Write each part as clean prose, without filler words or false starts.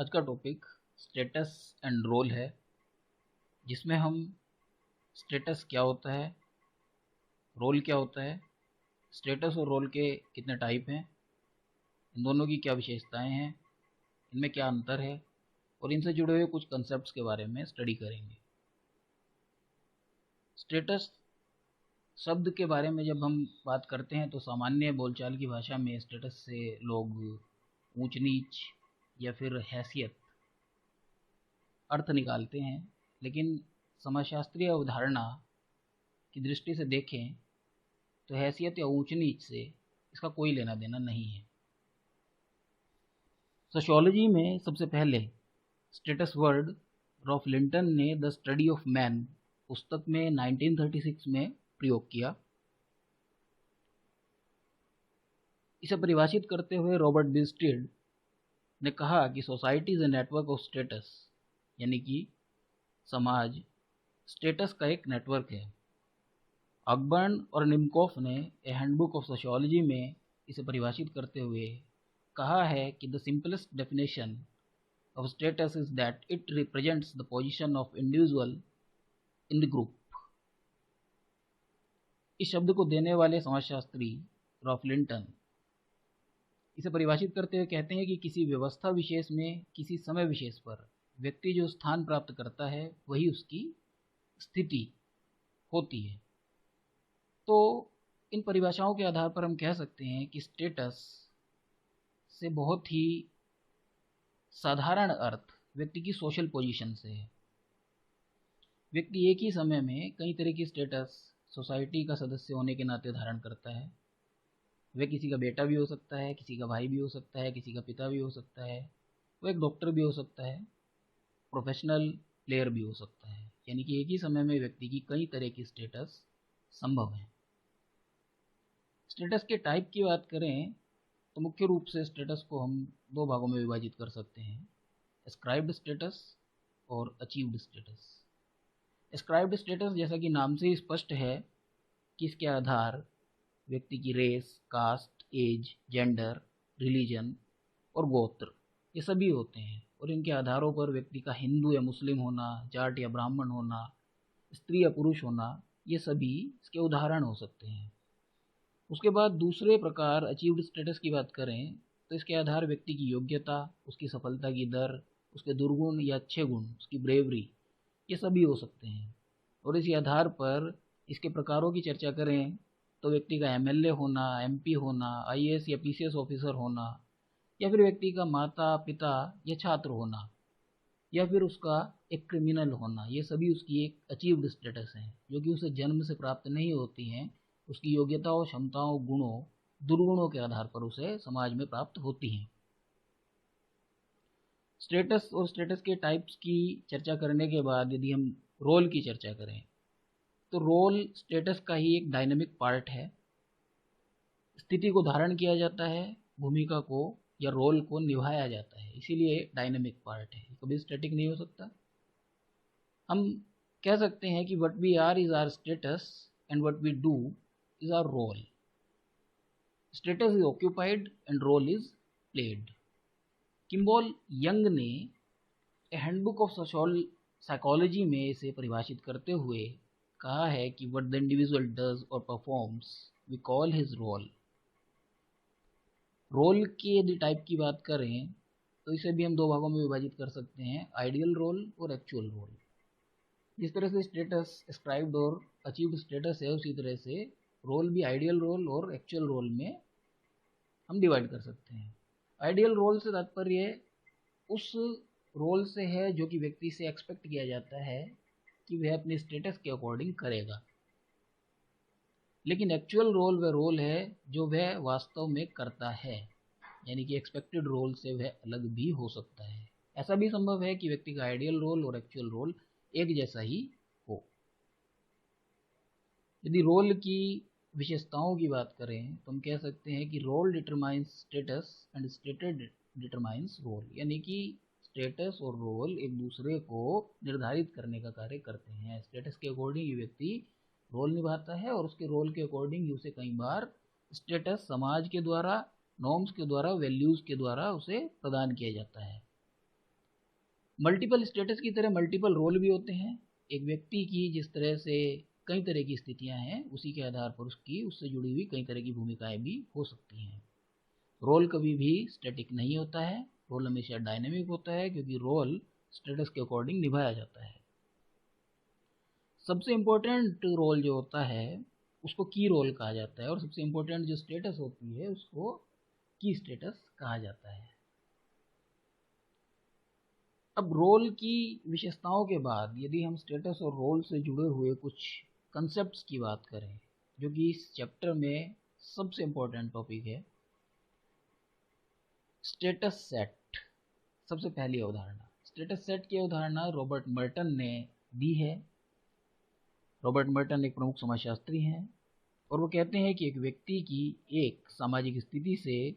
आज का topic status and role है, जिसमें हम स्टेटस क्या होता है, रोल क्या होता है, स्टेटस और रोल के कितने टाइप हैं, इन दोनों की क्या विशेषताएं हैं, इनमें क्या अंतर है और इनसे जुड़े हुए कुछ कंसेप्ट्स के बारे में स्टडी करेंगे। स्टेटस शब्द के बारे में जब हम बात करते हैं तो सामान्य बोलचाल की भाषा में स्टेटस से लोग ऊंच नीच या फिर हैसियत अर्थ निकालते हैं, लेकिन समाजशास्त्रीय अवधारणा की दृष्टि से देखें तो हैसियत या ऊंच नीच से इसका कोई लेना देना नहीं है। सोशियोलॉजी में सबसे पहले स्टेटस वर्ड रॉफ लिंटन ने द स्टडी ऑफ मैन पुस्तक में 1936 में प्रयोग किया। इसे परिभाषित करते हुए रॉबर्ट बिस्टिड ने कहा कि society is a network of status, यानी कि समाज स्टेटस का एक नेटवर्क है। अकबर्न और निमकोफ ने ए हैंडबुक ऑफ सोशियोलॉजी में इसे परिभाषित करते हुए कहा है कि the simplest definition of status is that it represents the position of individual in the group. इस शब्द को देने वाले समाजशास्त्री रॉफ लिंटन इसे परिभाषित करते हुए कहते हैं कि किसी व्यवस्था विशेष में किसी समय विशेष पर व्यक्ति जो स्थान प्राप्त करता है वही उसकी स्थिति होती है। तो इन परिभाषाओं के आधार पर हम कह सकते हैं कि स्टेटस से बहुत ही साधारण अर्थ व्यक्ति की सोशल पोजीशन से है। व्यक्ति एक ही समय में कई तरह की स्टेटस सोसाइटी का सदस्य होने के नाते धारण करता है। वह किसी का बेटा भी हो सकता है, किसी का भाई भी हो सकता है, किसी का पिता भी हो सकता है, वो एक डॉक्टर भी हो सकता है, प्रोफेशनल प्लेयर भी हो सकता है। यानी कि एक ही समय में व्यक्ति की कई तरह की स्टेटस संभव है। स्टेटस के टाइप की बात करें तो मुख्य रूप से स्टेटस को हम दो भागों में विभाजित कर सकते हैं, एस्क्राइब्ड स्टेटस और अचीव्ड स्टेटस। एस्क्राइब्ड स्टेटस जैसा कि नाम से ही स्पष्ट है कि इसके आधार व्यक्ति की race, caste, age, gender, religion और गोत्र ये सभी होते हैं, और इनके आधारों पर व्यक्ति का हिंदू या मुस्लिम होना, जाट या ब्राह्मण होना, स्त्री या पुरुष होना, ये सभी इसके उदाहरण हो सकते हैं। उसके बाद दूसरे प्रकार अचीव्ड स्टेटस की बात करें तो इसके आधार व्यक्ति की योग्यता, उसकी सफलता की दर, उसके दुर्गुण या अच्छे गुण, उसकी ब्रेवरी, ये सभी हो सकते हैं। और इसी आधार पर इसके प्रकारों की चर्चा करें तो व्यक्ति का एमएलए होना, एमपी होना, आईएएस या पीसीएस ऑफिसर होना, या फिर व्यक्ति का माता पिता या छात्र होना, या फिर उसका एक क्रिमिनल होना, ये सभी उसकी एक अचीव्ड स्टेटस हैं, जो कि उसे जन्म से प्राप्त नहीं होती हैं। उसकी योग्यताओं, क्षमताओं, गुणों, दुर्गुणों के आधार पर उसे समाज में प्राप्त होती हैं। स्टेटस और स्टेटस के टाइप्स की चर्चा करने के बाद यदि हम रोल की चर्चा करें तो रोल स्टेटस का ही एक डायनेमिक पार्ट है। स्थिति को धारण किया जाता है, भूमिका को या रोल को निभाया जाता है, इसीलिए डायनेमिक पार्ट है, कभी स्टैटिक नहीं हो सकता। हम कह सकते हैं कि what we are is our status and what we do is our role. Status is occupied and role is played. Kimball Young ने ए हैंडबुक ऑफ साइकोलॉजी में इसे परिभाषित करते हुए कहा है कि व्हाट द इंडिविजुअल डज और performs we call his role. Role की यदि टाइप की बात करें तो इसे भी हम दो भागों में विभाजित कर सकते हैं, आइडियल रोल और एक्चुअल रोल। जिस तरह से स्टेटस एस्क्राइब्ड और अचीव्ड स्टेटस है, उसी तरह से रोल भी आइडियल रोल और एक्चुअल रोल में हम डिवाइड कर सकते हैं। आइडियल रोल से तात्पर्य उस रोल से है जो कि व्यक्ति से एक्सपेक्ट किया जाता है कि वह अपने स्टेटस के अकॉर्डिंग करेगा। लेकिन एक्चुअल रोल वह रोल है जो वह वास्तव में करता है, यानी कि एक्सपेक्टेड रोल से वह अलग भी हो सकता है। ऐसा भी संभव है कि व्यक्ति का आइडियल रोल और एक्चुअल रोल एक जैसा ही हो। यदि रोल की विशेषताओं की बात करें तो हम कह सकते हैं कि role determines status and status determines role, यानी कि स्टेटस और रोल एक दूसरे को निर्धारित करने का कार्य करते हैं। स्टेटस के अकॉर्डिंग ये व्यक्ति रोल निभाता है और उसके रोल के अकॉर्डिंग उसे कई बार स्टेटस समाज के द्वारा, नॉर्म्स के द्वारा, वैल्यूज़ के द्वारा उसे प्रदान किया जाता है। मल्टीपल स्टेटस की तरह मल्टीपल रोल भी होते हैं। एक व्यक्ति की जिस तरह से कई तरह की स्थितियां हैं, उसी के आधार पर उससे जुड़ी हुई कई तरह की भूमिकाएं भी हो सकती हैं। रोल कभी भी स्टैटिक नहीं होता है, रोल हमेशा डायनेमिक होता है, क्योंकि रोल स्टेटस के अकॉर्डिंग निभाया जाता है। सबसे इम्पोर्टेंट रोल जो होता है उसको की रोल कहा जाता है, और सबसे इम्पोर्टेंट जो स्टेटस होती है उसको की स्टेटस कहा जाता है। अब रोल की विशेषताओं के बाद यदि हम स्टेटस और रोल से जुड़े हुए कुछ कंसेप्ट्स की बात करें, जो कि इस चैप्टर में सबसे इम्पोर्टेंट टॉपिक है, स्टेटस सेट। सबसे पहली अवधारणा स्टेटस सेट की अवधारणा रॉबर्ट मर्टन ने दी है। रॉबर्ट मर्टन एक प्रमुख समाजशास्त्री हैं, और वो कहते हैं कि एक व्यक्ति की एक सामाजिक स्थिति से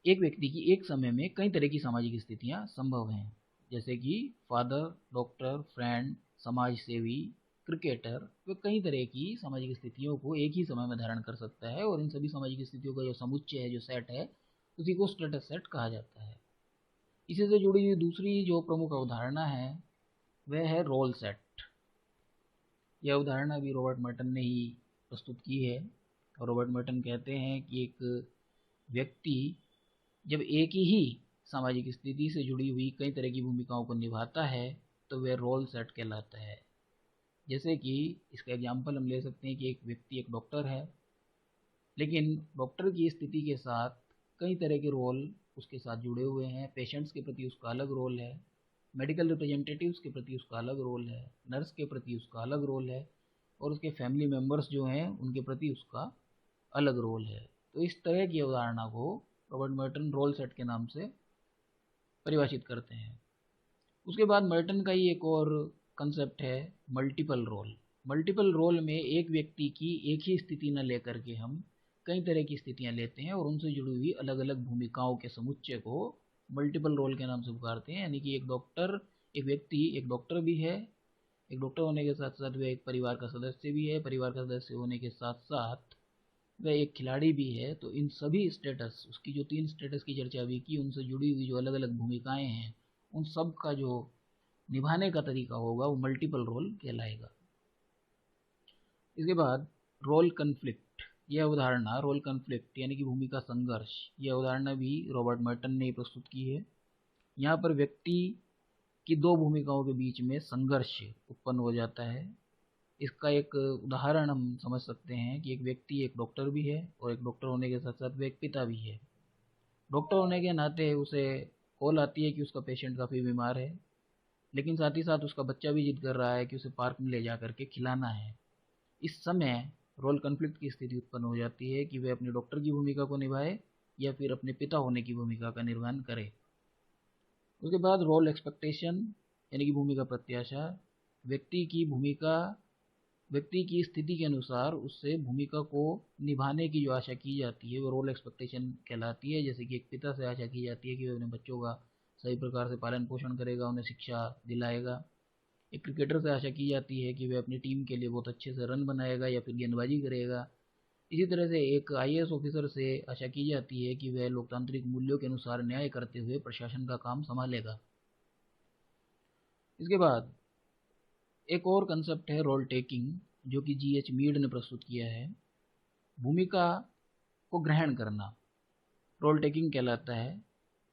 एक व्यक्ति की एक समय में कई तरह की सामाजिक स्थितियां संभव हैं, जैसे कि फादर, डॉक्टर, फ्रेंड, समाज सेवी, क्रिकेटर। वे कई तरह की सामाजिक स्थितियों को एक ही समय में धारण कर सकता है, और इन सभी सामाजिक स्थितियों का जो समुच्चय है, जो सेट है, उसी को स्टेटस सेट कहा जाता है। इसी से जुड़ी हुई दूसरी जो प्रमुख अवधारणा है वह है रोल सेट। यह अवधारणा भी रॉबर्ट मर्टन ने ही प्रस्तुत की है, और रॉबर्ट मर्टन कहते हैं कि एक व्यक्ति जब एक ही सामाजिक स्थिति से जुड़ी हुई कई तरह की भूमिकाओं को निभाता है तो वह रोल सेट कहलाता है। जैसे कि इसका एग्जाम्पल हम ले सकते हैं कि एक व्यक्ति एक डॉक्टर है, लेकिन डॉक्टर की स्थिति के साथ कई तरह के रोल उसके साथ जुड़े हुए हैं। पेशेंट्स के प्रति उसका अलग रोल है, मेडिकल रिप्रेजेंटेटिव्स के प्रति उसका अलग रोल है, नर्स के प्रति उसका अलग रोल है, और उसके फैमिली मेम्बर्स जो हैं उनके प्रति उसका अलग रोल है। तो इस तरह की अवधारणा को रॉबर्ट मर्टन रोल सेट के नाम से परिभाषित करते हैं। उसके बाद मर्टन का ही एक और कंसेप्ट है मल्टीपल रोल। मल्टीपल रोल में एक व्यक्ति की एक ही स्थिति न लेकर के हम कई तरह की स्थितियां लेते हैं और उनसे जुड़ी हुई अलग अलग भूमिकाओं के समुच्चय को मल्टीपल रोल के नाम से पुकारते हैं। यानी कि एक व्यक्ति एक डॉक्टर भी है, एक डॉक्टर होने के साथ साथ वह एक परिवार का सदस्य भी है, परिवार का सदस्य होने के साथ साथ वह एक खिलाड़ी भी है। तो इन सभी स्टेटस, उसकी जो 3 स्टेटस की चर्चा भी की, उनसे जुड़ी हुई जो अलग अलग भूमिकाएं हैं, उन सब का जो निभाने का तरीका होगा वो मल्टीपल रोल कहलाएगा। इसके बाद रोल कन्फ्लिक्ट, यह अवधारणा रोल कन्फ्लिक्ट यानी कि भूमिका संघर्ष, यह अवधारणा भी रॉबर्ट मर्टन ने प्रस्तुत की है। यहाँ पर व्यक्ति की दो भूमिकाओं के बीच में संघर्ष उत्पन्न हो जाता है। इसका एक उदाहरण हम समझ सकते हैं कि एक व्यक्ति एक डॉक्टर भी है, और एक डॉक्टर होने के साथ साथ वह एक पिता भी है। डॉक्टर होने के नाते उसे कॉल आती है कि उसका पेशेंट काफ़ी बीमार है, लेकिन साथ ही साथ उसका बच्चा भी जिद कर रहा है कि उसे पार्क में ले जा करके खिलाना है। इस समय रोल कन्फ्लिक्ट की स्थिति उत्पन्न हो जाती है कि वह अपने डॉक्टर की भूमिका को निभाए या फिर अपने पिता होने की भूमिका का निर्वहन करे। उसके बाद रोल एक्सपेक्टेशन यानी कि भूमिका प्रत्याशा, व्यक्ति की स्थिति के अनुसार उससे भूमिका को निभाने की जो आशा की जाती है वो रोल एक्सपेक्टेशन कहलाती है। जैसे कि एक पिता से आशा की जाती है कि वह अपने बच्चों का सही प्रकार से पालन पोषण करेगा, उन्हें शिक्षा दिलाएगा। एक क्रिकेटर से आशा की जाती है कि वह अपनी टीम के लिए बहुत अच्छे से रन बनाएगा या फिर गेंदबाजी करेगा। इसी तरह से एक IAS ऑफिसर से आशा की जाती है कि वह लोकतांत्रिक मूल्यों के अनुसार न्याय करते हुए प्रशासन का काम संभालेगा। इसके बाद एक और कंसेप्ट है रोल टेकिंग, जो कि GH मीड ने प्रस्तुत किया है। भूमिका को ग्रहण करना रोल टेकिंग कहलाता है।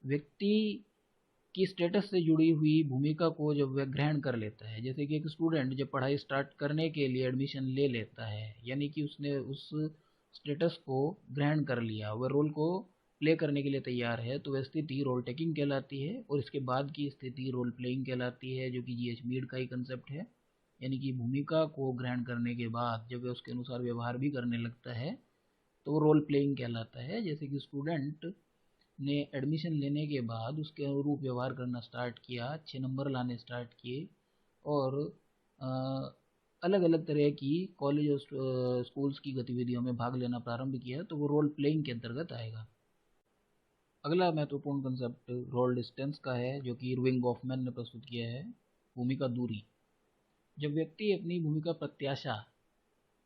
व्यक्ति की स्टेटस से जुड़ी हुई भूमिका को जब वह ग्रहण कर लेता है, जैसे कि एक स्टूडेंट जब पढ़ाई स्टार्ट करने के लिए एडमिशन ले लेता है, यानी कि उसने उस स्टेटस को ग्रहण कर लिया, वह रोल को प्ले करने के लिए तैयार है, तो वह स्थिति रोल टेकिंग कहलाती है। और इसके बाद की स्थिति रोल प्लेइंग कहलाती है, जो कि GH मीड का ही कंसेप्ट है। यानी कि भूमिका को ग्रहण करने के बाद जब वह उसके अनुसार व्यवहार भी करने लगता है तो वो रोल प्लेइंग कहलाता है। जैसे कि स्टूडेंट ने एडमिशन लेने के बाद उसके अनुरूप व्यवहार करना स्टार्ट किया, अच्छे नंबर लाने स्टार्ट किए, और अलग अलग तरह की कॉलेज और स्कूल्स की गतिविधियों में भाग लेना प्रारंभ किया, तो वो रोल प्लेइंग के अंतर्गत आएगा। अगला महत्वपूर्ण कंसेप्ट रोल डिस्टेंस का है, जो कि इरविंग गॉफमैन ने प्रस्तुत किया है। भूमिका दूरी, जब व्यक्ति अपनी भूमिका प्रत्याशा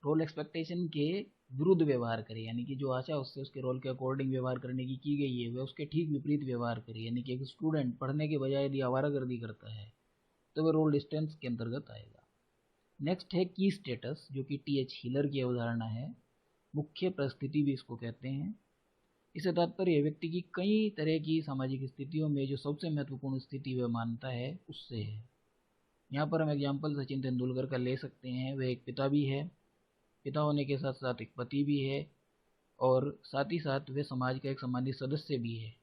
रोल एक्सपेक्टेशन के विरुद्ध व्यवहार करे, यानी कि जो आशा उससे उसके रोल के अकॉर्डिंग व्यवहार करने की गई है वह उसके ठीक विपरीत व्यवहार करे, यानी कि एक स्टूडेंट पढ़ने के बजाय यदि आवारागर्दी करता है तो वह रोल डिस्टेंस के अंतर्गत आएगा। नेक्स्ट है की स्टेटस, जो कि टी.एच. हीलर की अवधारणा है। मुख्य परिस्थिति भी इसको कहते हैं। इससे तात्पर्य व्यक्ति की कई तरह की सामाजिक स्थितियों में जो सबसे महत्वपूर्ण स्थिति वह मानता है उससे है। यहाँ पर हम एग्जाम्पल सचिन तेंदुलकर का ले सकते हैं। वह एक पिता भी है, पिता होने के साथ साथ एक पति भी है, और साथ ही साथ वे समाज का एक सम्मानित सदस्य भी है।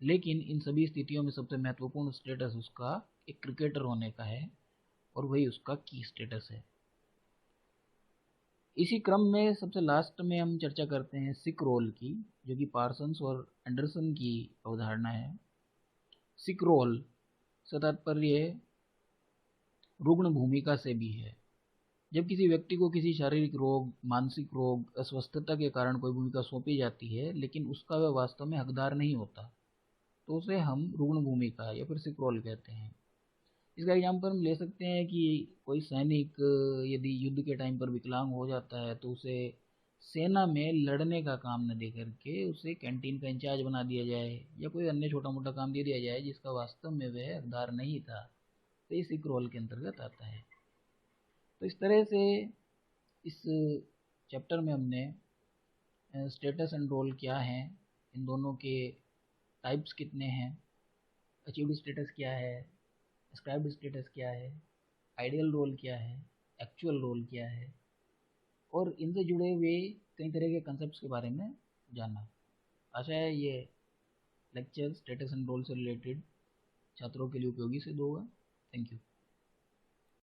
लेकिन इन सभी स्थितियों में सबसे महत्वपूर्ण स्टेटस उसका एक क्रिकेटर होने का है, और वही उसका की स्टेटस है। इसी क्रम में सबसे लास्ट में हम चर्चा करते हैं सिक रोल की, जो कि पार्सन्स और एंडरसन की अवधारणा है। सिक रोल से तात्पर्य रुग्ण भूमिका से भी है। जब किसी व्यक्ति को किसी शारीरिक रोग, मानसिक रोग, अस्वस्थता के कारण कोई भूमिका सौंपी जाती है लेकिन उसका वह वास्तव में हकदार नहीं होता, तो उसे हम रुग्ण भूमिका या फिर सिक रोल कहते हैं। इसका एग्जाम्पल हम ले सकते हैं कि कोई सैनिक यदि युद्ध के टाइम पर विकलांग हो जाता है तो उसे सेना में लड़ने का काम न दे करके उसे कैंटीन का इंचार्ज बना दिया जाए, या कोई अन्य छोटा मोटा काम दे दिया जाए जिसका वास्तव में वह हकदार नहीं था, तो इस सिक रोल के अंतर्गत आता है। तो इस तरह से इस चैप्टर में हमने स्टेटस एंड रोल क्या है, इन दोनों के टाइप्स कितने हैं, अचीव्ड स्टेटस क्या है, एस्क्राइब्ड स्टेटस क्या है, आइडियल रोल क्या है, एक्चुअल रोल क्या है, और इनसे जुड़े हुए कई तरह के कंसेप्ट्स के बारे में जाना। आशा है ये लेक्चर स्टेटस एंड रोल से रिलेटेड छात्रों के लिए उपयोगी सिद्ध होगा। Thank you.